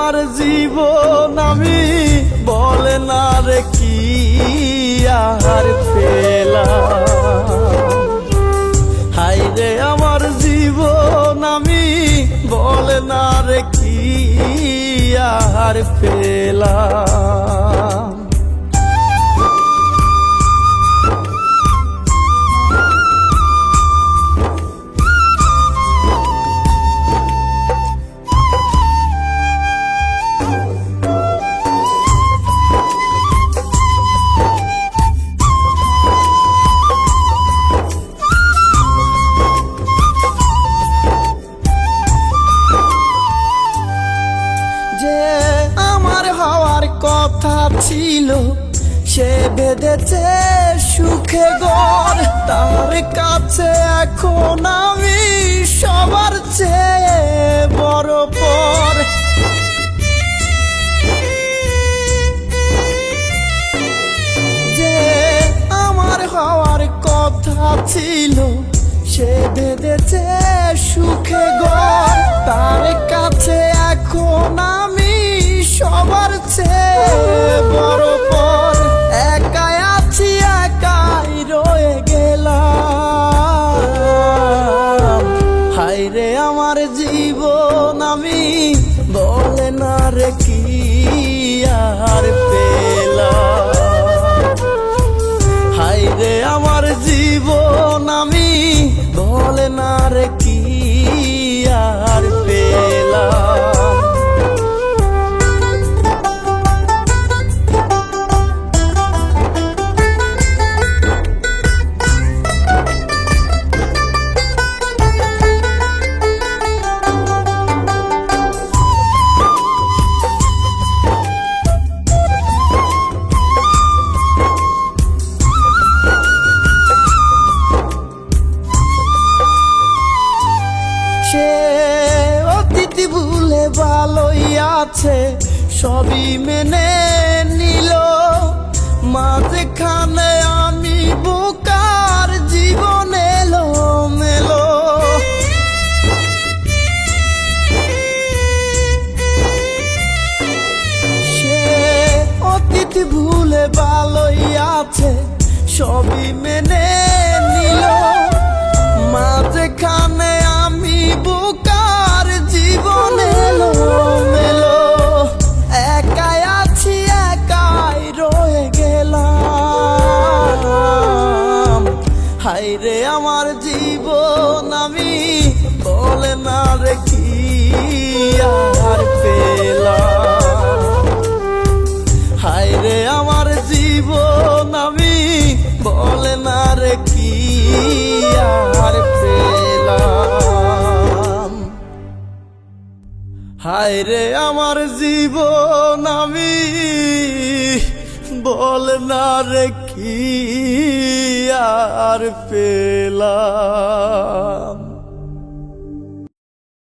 আমার জীবন আমি বলে না রে কি আর পেলাম। হাই রে আমার জীবন আমি বলে না রে কি আর পেলাম। কথা ছিল সে বেঁধেছে সুখে ঘর, তার কাছে এখন আমি সবার চেয়ে বড় পর। যে আমার হওয়ার কথা ছিল সে বেঁধেছে সুখে ঘর, তার কাছে এখন আমি সবার চেয়ে বড় পর। একাই আছি একাই রয়ে গেলাম। হাই রে আমার জীবন আমি বলে না রে কি আর পেলাম। হাই রে আমার জীবন আমি বলে না রে কি আর পেলাম। অতীত ভুলে ভালোই আছে সবই মেনে নিল, মাঝখানে আমি বোকার জীবন এলো মেলো। সে অতীত ভুলে ভালোই আছে সবই মেনে নিল, মাঝখানে আমি বোকার জীবন এলো মেলো। একাই আছি একাই রয়ে গেলাম। হাই রে আমার জীবন আমি বলে না রে কি আর পেলাম। হাই রে আমার জীবন আমি বলে না রে কি আর পেলাম। হায় রে আমার জীবন আমি বলে না রে কি আর পেলাম।